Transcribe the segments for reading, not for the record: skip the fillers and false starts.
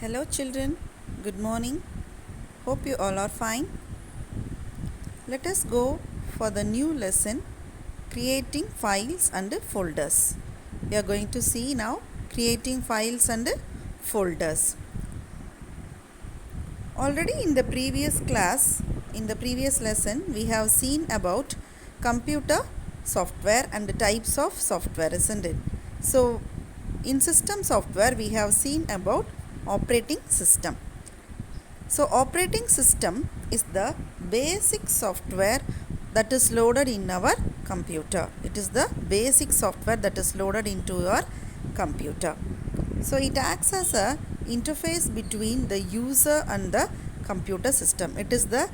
Hello children, good morning. Hope you all are fine. Let us go for the new lesson, creating files and folders. We are going to see now creating files and folders. Already in the previous class, in the previous lesson, we have seen about computer software and the types of software, isn't it? So in system software, we have seen about operating system. So operating system is the basic software that is loaded in our computer. It is the basic software that is loaded into your computer. So it acts as a interface between the user and the computer system. It is the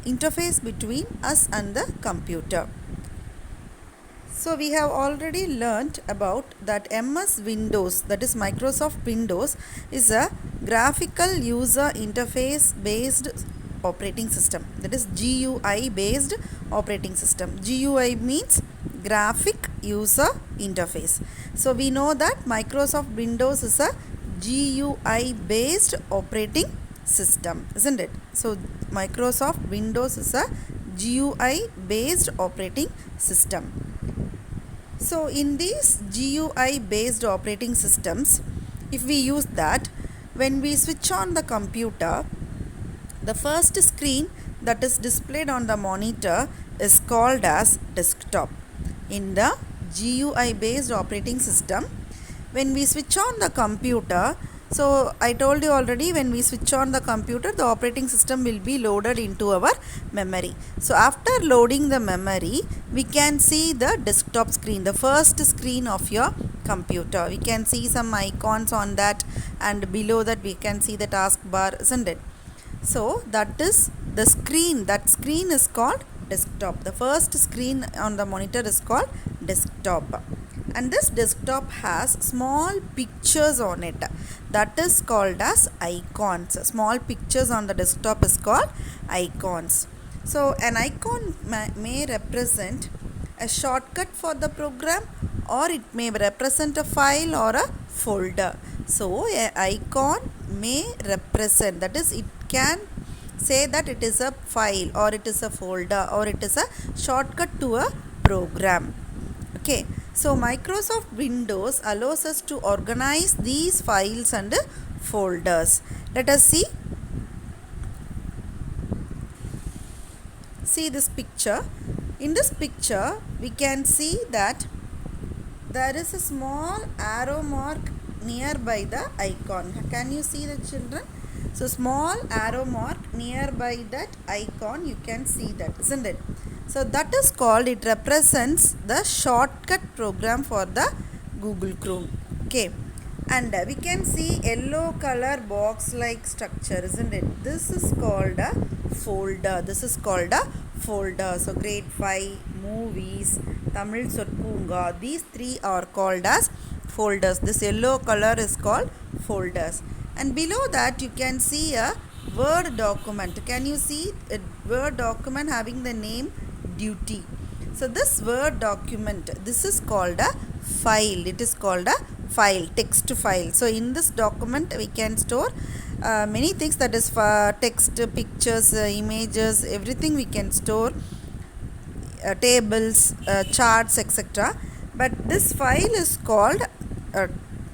interface between us and the computer. So we have already learnt about that MS Windows, that is Microsoft Windows, is a graphical user interface based operating system. That is GUI based operating system. GUI means graphic user interface. So we know that Microsoft Windows is a GUI based operating system, isn't it? So Microsoft Windows is a GUI based operating system. So in these GUI based operating systems, if we use that, when we switch on the computer, the first screen that is displayed on the monitor is called as desktop. In the GUI based operating system, when we switch on the computer, so I told you already, when we switch on the computer, the operating system will be loaded into our memory. So after loading the memory, we can see the desktop screen, the first screen of your computer. We can see some icons on that, and below that we can see the taskbar, isn't it? So that is the screen. That screen is called desktop. The first screen on the monitor is called desktop. And this desktop has small pictures on it, that is called as icons. Small pictures on the desktop is called icons. So an icon may represent a shortcut for the program, or it may represent a file or a folder. So an icon may represent, that is, it can say that it is a file, or it is a folder, or it is a shortcut to a program. Okay, so Microsoft Windows allows us to organize these files and folders. Let us see this picture. In this picture, we can see that there is a small arrow mark nearby the icon. Can you see the children? So small arrow mark nearby that icon, you can see that, isn't it? So that is called, it represents the shortcut program for the Google Chrome. Okay, and we can see yellow color box like structure, isn't it? This is called a folder. This is called a folder. So grade 5, movies, Tamil Sorpunga, these three are called as folders. This yellow color is called folders. And below that you can see a Word document. Can you see a Word document having the name duty? So this Word document, this is called a file. It is called a file, text file. So in this document we can store many things, that is text, pictures, images, everything we can store, tables, charts, etc. But this file is called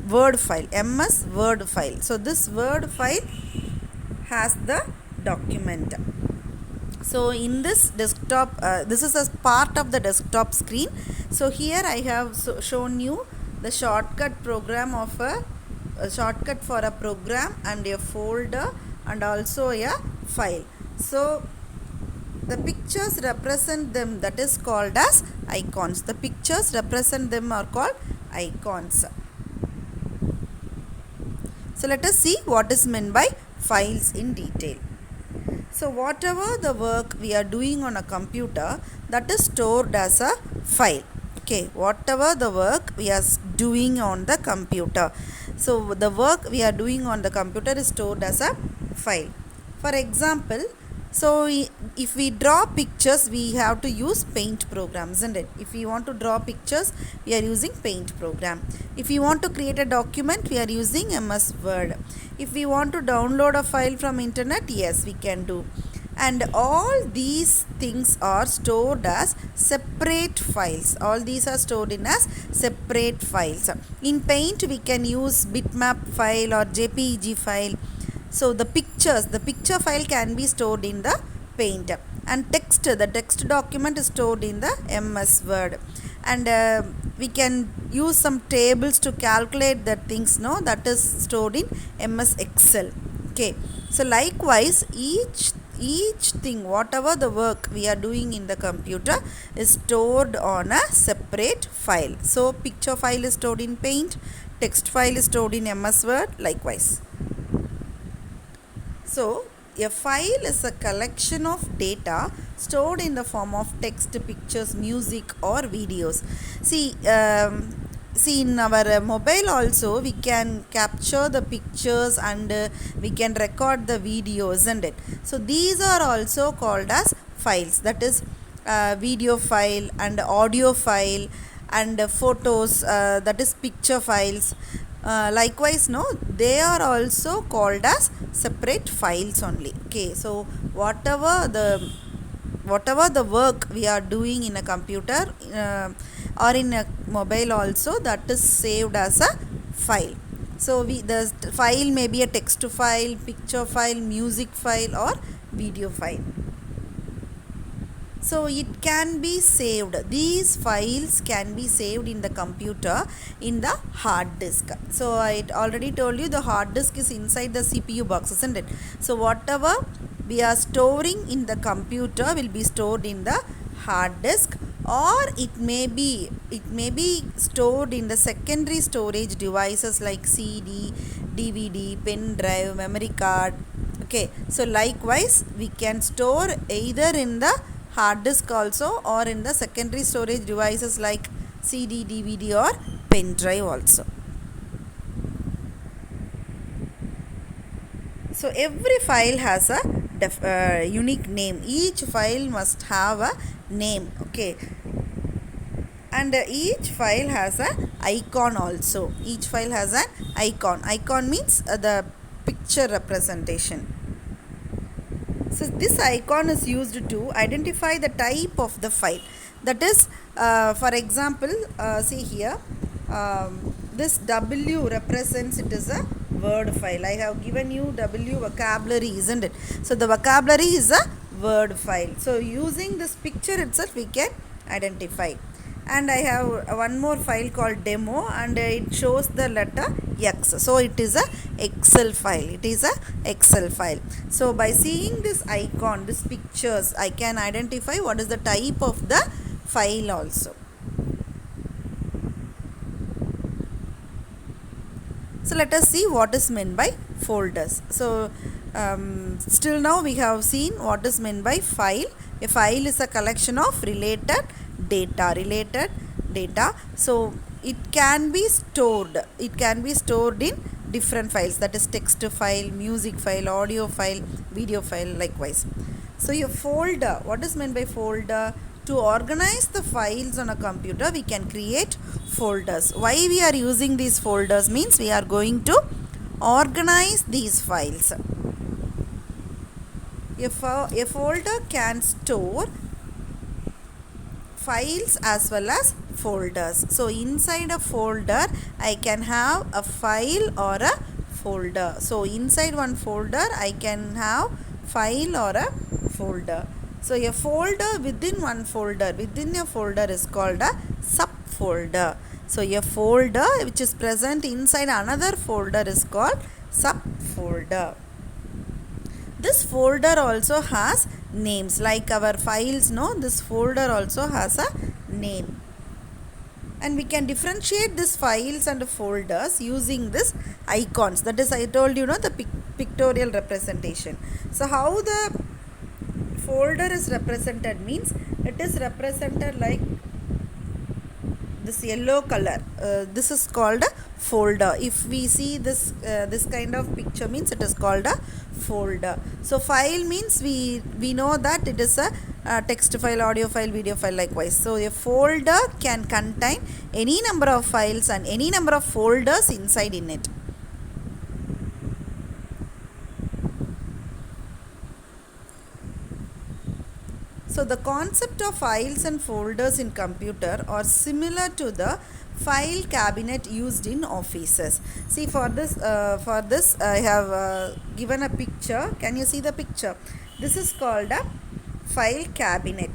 Word file, MS Word file. So this Word file has the document. So in this desktop, this is a part of the desktop screen. So here I have shown you the shortcut program of a shortcut for a program and a folder and also a file. So the pictures represent them, that is called as icons. The pictures represent them are called icons. So let us see what is meant by files in detail. So whatever the work we are doing on a computer, that is stored as a file. Okay, whatever the work we are doing on the computer, so the work we are doing on the computer is stored as a file. For example, So if we draw pictures, we have to use paint program, isn't it? If we want to draw pictures, we are using paint program. If we want to create a document, we are using MS Word. If we want to download a file from internet, yes, we can do. And all these things are stored as separate files. All these are stored in as separate files. In paint, we can use bitmap file or jpeg file. So the picture file can be stored in the paint, and the text document is stored in the MS Word. And we can use some tables to calculate the things, no, that is stored in MS Excel. Okay, so likewise each thing, whatever the work we are doing in the computer, is stored on a separate file. So picture file is stored in paint, text file is stored in MS Word, likewise. So a file is a collection of data stored in the form of text, pictures, music or videos. See in our mobile also we can capture the pictures and we can record the videos, isn't it? So these are also called as files, that is video file and audio file and photos, that is picture files. Likewise, no, they are also called as separate files only. Okay, so whatever the work we are doing in a computer or in a mobile also, that is saved as a file. So the file may be a text file, picture file, music file or video file. So it can be saved. These files can be saved in the computer in the hard disk. So I already told you the hard disk is inside the CPU box, isn't it? So whatever we are storing in the computer will be stored in the hard disk, or it may be stored in the secondary storage devices like CD, DVD, pen drive, memory card. Okay, so likewise we can store either in the hard disk also or in the secondary storage devices like CD, DVD or pen drive also. So every file has a unique name. Each file must have a name. Okay, and each file has a icon also. Each file has an icon means the picture representation. So this icon is used to identify the type of the file. That is, for example, see here, this W represents it is a word file. I have given you W vocabulary, isn't it? So the vocabulary is a word file. So using this picture itself we can identify. And I have one more file called demo, and it shows the letter X. So it is a Excel file. It is a Excel file. So by seeing this icon, this pictures, I can identify what is the type of the file also. So let us see what is meant by folders. So still now we have seen what is meant by file. A file is a collection of related data. So it can be stored in different files, that is text file, music file, audio file, video file, likewise. So a folder, what is meant by folder? To organize the files on a computer, we can create folders. Why we are using these folders means we are going to organize these files. A folder can store files as well as folders. So inside a folder I can have a file or a folder. So inside one folder I can have file or a folder. So a folder within one folder, within a folder is called a subfolder. So a folder which is present inside another folder is called subfolder. This folder also has names, like our files, no, this folder also has a name. And we can differentiate these files and folders using this icons. That is, I told you, the pictorial representation. So how the folder is represented means it is represented like this yellow color, this is called a folder. If we see this this kind of picture means it is called a folder. So file means we know that it is a text file, audio file, video file likewise. So a folder can contain any number of files and any number of folders inside in it. So the concept of files and folders in computer are similar to the file cabinet used in offices. See, for this I have given a picture. Can you see the picture? This is called a file cabinet,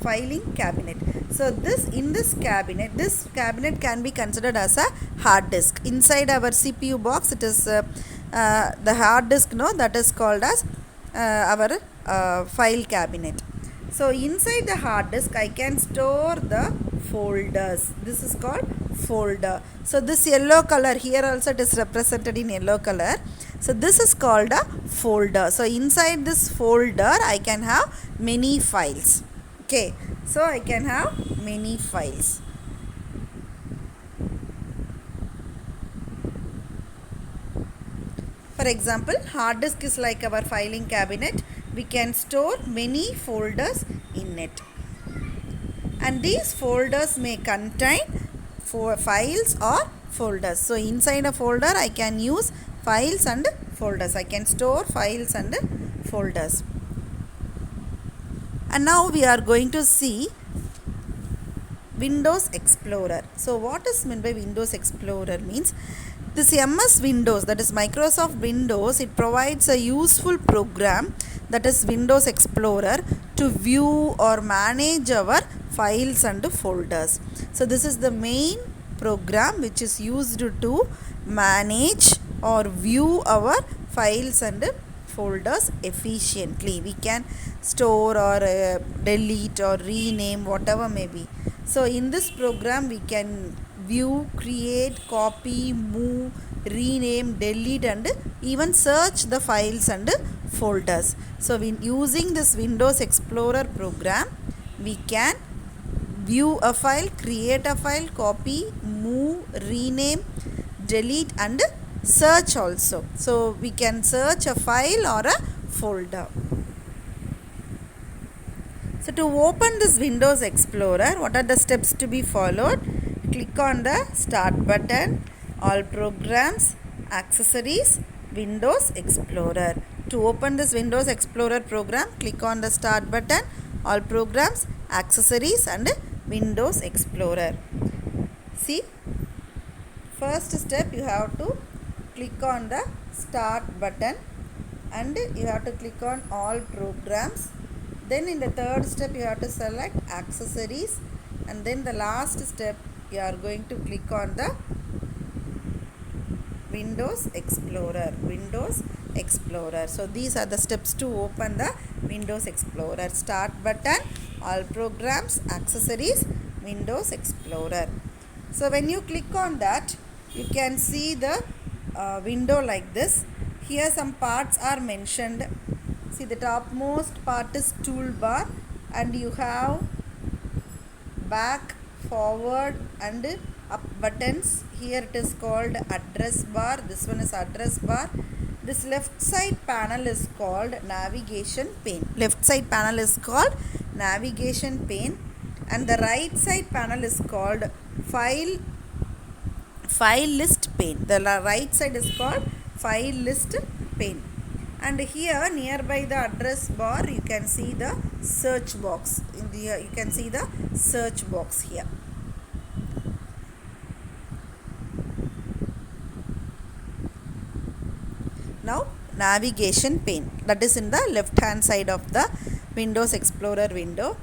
filing cabinet. So this cabinet can be considered as a hard disk. Inside our CPU box, it is the hard disk, no, that is called as our file cabinet. So inside the hard disk I can store the folders. This is called folder. So this yellow color here also it is represented in yellow color. So this is called a folder. So inside this folder I can have many files. Okay, so I can have many files. For example, hard disk is like our filing cabinet. We can store many folders in it, and these folders may contain files or folders. So inside a folder I can use files and folders. I can store files and folders. And now we are going to see Windows Explorer. So what is meant by Windows Explorer means, this MS Windows, that is Microsoft Windows, it provides a useful program, that is Windows Explorer, to view or manage our files and folders. So this is the main program which is used to manage or view our files and folders efficiently. We can store or delete or rename, whatever may be. So in this program we can view, create, copy, move, rename, delete and even search the files and folders. So when using this Windows Explorer program, we can view a file, create a file, copy, move, rename, delete and search also. So we can search a file or a folder. So to open this Windows Explorer, what are the steps to be followed? Click on the Start button, All Programs, Accessories, Windows Explorer. To open this Windows Explorer program, click on the Start button, All Programs, Accessories and Windows Explorer. See, first step you have to click on the Start button and you have to click on All Programs. Then in the third step you have to select Accessories, and then the last step you are going to click on the Windows Explorer. So these are the steps to open the Windows Explorer. Start button, All Programs, Accessories, Windows Explorer. So when you click on that, you can see the window like this. Here some parts are mentioned. See, the topmost part is toolbar, and you have back, forward and up buttons. Here it is called address bar. This one is address bar. This left side panel is called navigation pane. And the right side panel is called file list pane. The right side is called file list pane. And here nearby the address bar you can see the search box. You can see the search box here. Now navigation pane, that is in the left hand side of the Windows Explorer window.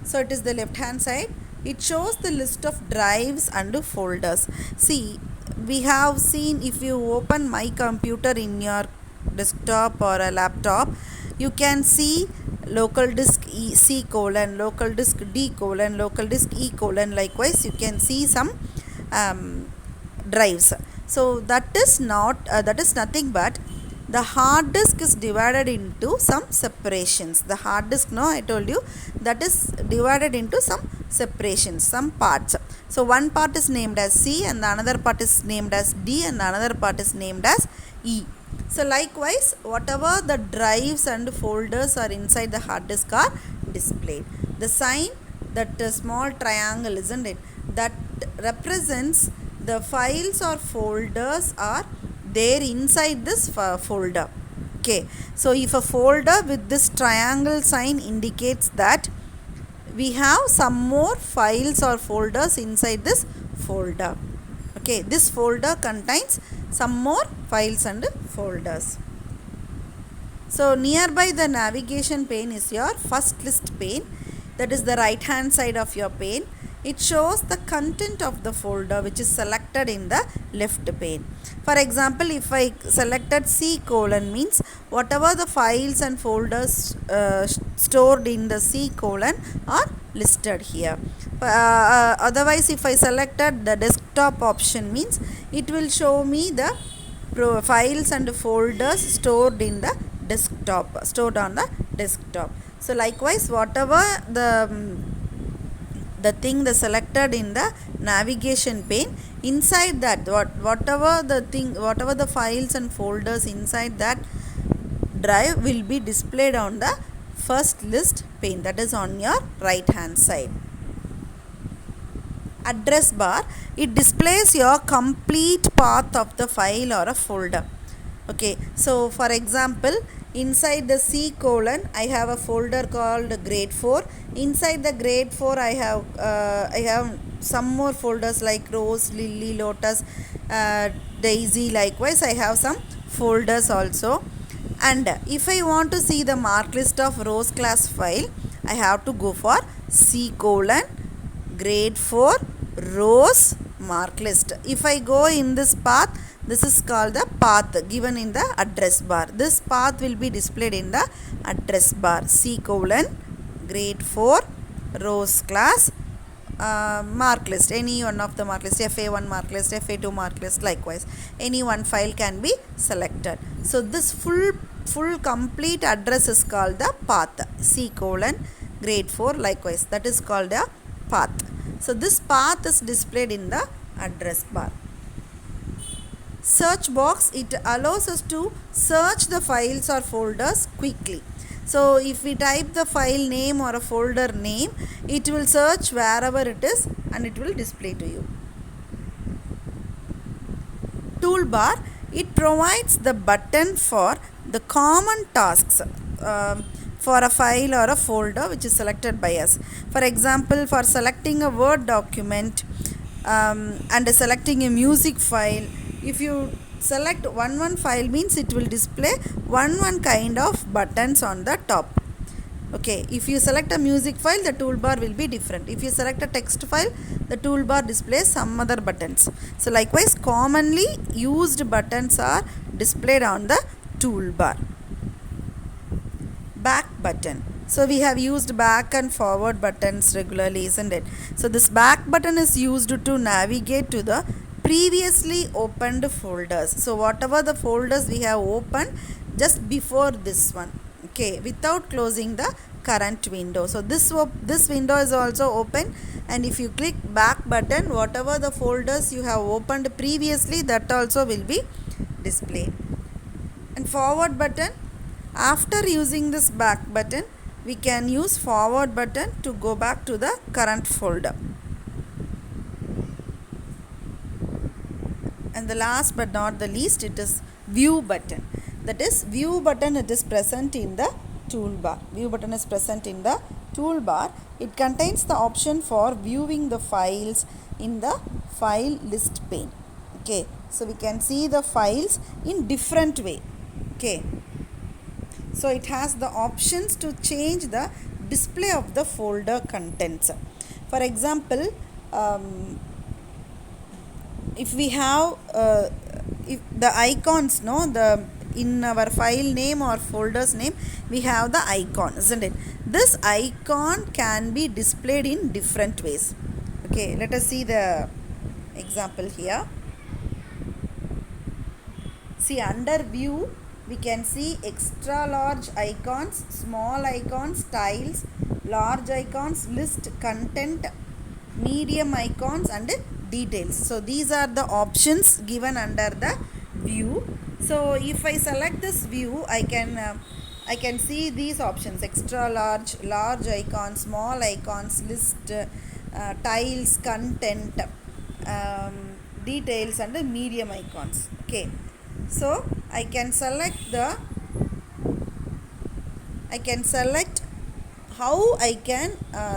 So it is the left hand side. It shows the list of drives and folders. See, we have seen, if you open My Computer in your desktop or a laptop, you can see local disk C:, local disk D:, local disk E:. Likewise you can see some drives. So that is nothing but the hard disk is divided into some separations. The hard disk, no, I told you, that is divided into some separations, some parts. So one part is named as C, and the another part is named as D, and the another part is named as E. So likewise, whatever the drives and folders are inside the hard disk are displayed. The sign, that small triangle, isn't it, that represents the files or folders are there inside this folder. Okay, so if a folder with this triangle sign indicates that we have some more files or folders inside this folder. Okay, this folder contains some more files and folders. So nearby the navigation pane is your first list pane, that is the right hand side of your pane. It shows the content of the folder which is selected in the left pane. For example, if I selected C colon, means whatever the files and folders stored in the C colon are listed here. Otherwise, if I selected the desktop option, means it will show me the files and folders stored in the desktop, stored on the desktop. So likewise, whatever the thing the selected in the navigation pane, inside that whatever the files and folders inside that drive will be displayed on the first list pane, that is on your right hand side. Address bar, it displays your complete path of the file or a folder. Okay, so for example, inside the C colon I have a folder called grade 4. Inside the grade 4 I have some more folders like Rose, Lily, Lotus, Daisy. Likewise, I have some folders also. And if I want to see the mark list of Rose class file, I have to go for C colon grade 4 Rose mark list. If I go in this path, this is called the path given in the address bar. This path will be displayed in the address bar. C colon grade 4 Rose class mark list. Any one of the mark list, FA1 mark list, FA2 mark list, likewise. Any one file can be selected. So this full complete address is called the path. C colon grade 4, likewise. That is called a path. So this path is displayed in the address bar. Search box, it allows us to search the files or folders quickly. So if we type the file name or a folder name, it will search wherever it is and it will display to you. Toolbar, it provides the button for the common tasks for a file or a folder which is selected by us. For example, for selecting a Word document and selecting a music file, if you select one file, means it will display one kind of buttons on the top. Okay, if you select a music file, the toolbar will be different. If you select a text file, the toolbar displays some other buttons. So likewise, commonly used buttons are displayed on the toolbar. Back button. So we have used back and forward buttons regularly, isn't it? So this back button is used to navigate to the previously opened folders. So whatever the folders we have opened just before this one, okay, without closing the current window. So this window is also open, and if you click back button, whatever the folders you have opened previously, that also will be displayed. And forward button, after using this back button, we can use forward button to go back to the current folder. And the last but not the least, it is view button. That is, view button, it is present in the toolbar. View button is present in the toolbar. It contains the option for viewing the files in the file list pane. Okay, so we can see the files in different way. Okay, so it has the options to change the display of the folder contents. For example, if we have if the icons, in our file name or folder's name, we have the icon, isn't it? This icon can be displayed in different ways. Okay, let us see the example here. See, under view, we can see extra large icons, small icons, styles, large icons, list, content, medium icons and details. So these are the options given under the view. So if I select this view, I can see these options: extra large, large icons, small icons, list, tiles, content, um, details and medium icons. Okay, so I can select how I can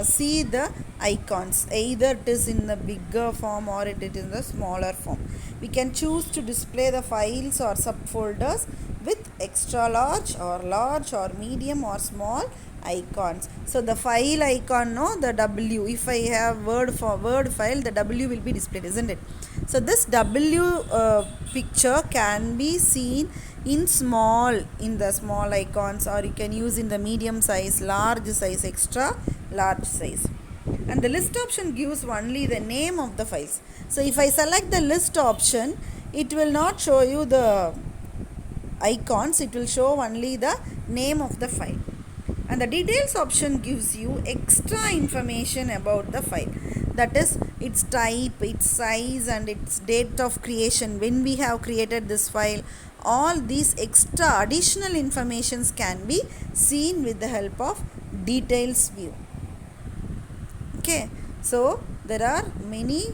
see the icons, either it is in the bigger form or it is in the smaller form. We can choose to display the files or subfolders with extra large or medium or small icons. So the file icon, no, the W, if I have word file, the W will be displayed, isn't it? So this W picture can be seen in the small icons, or you can use in the medium size, large size, extra large size. And the list option gives only the name of the files. So if I select the list option, it will not show you the icons, it will show only the name of the file. And the details option gives you extra information about the file, that is its type, its size and its date of creation, when we have created this file. All these extra additional informations can be seen with the help of details view. Okay, so there are many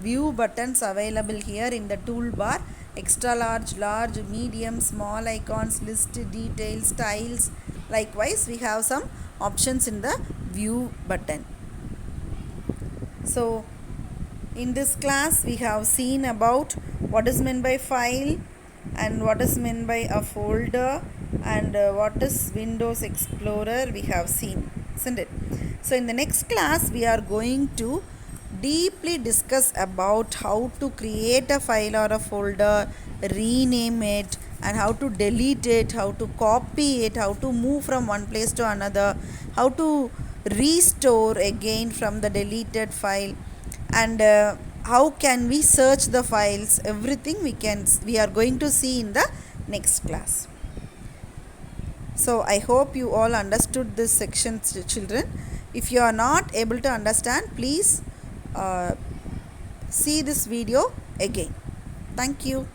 view buttons available here in the toolbar: extra large, large, medium, small icons, list, details, styles. Likewise, we have some options in the view button. So in this class we have seen about what is meant by file and what is meant by a folder and what is Windows Explorer we have seen, isn't it? So in the next class we are going to deeply discuss about how to create a file or a folder, rename it, and how to delete it, how to copy it, how to move from one place to another, how to restore again from the deleted file, and how can we search the files. Everything we are going to see in the next class. So I hope you all understood this section, children. If you are not able to understand, please see this video again. Thank you.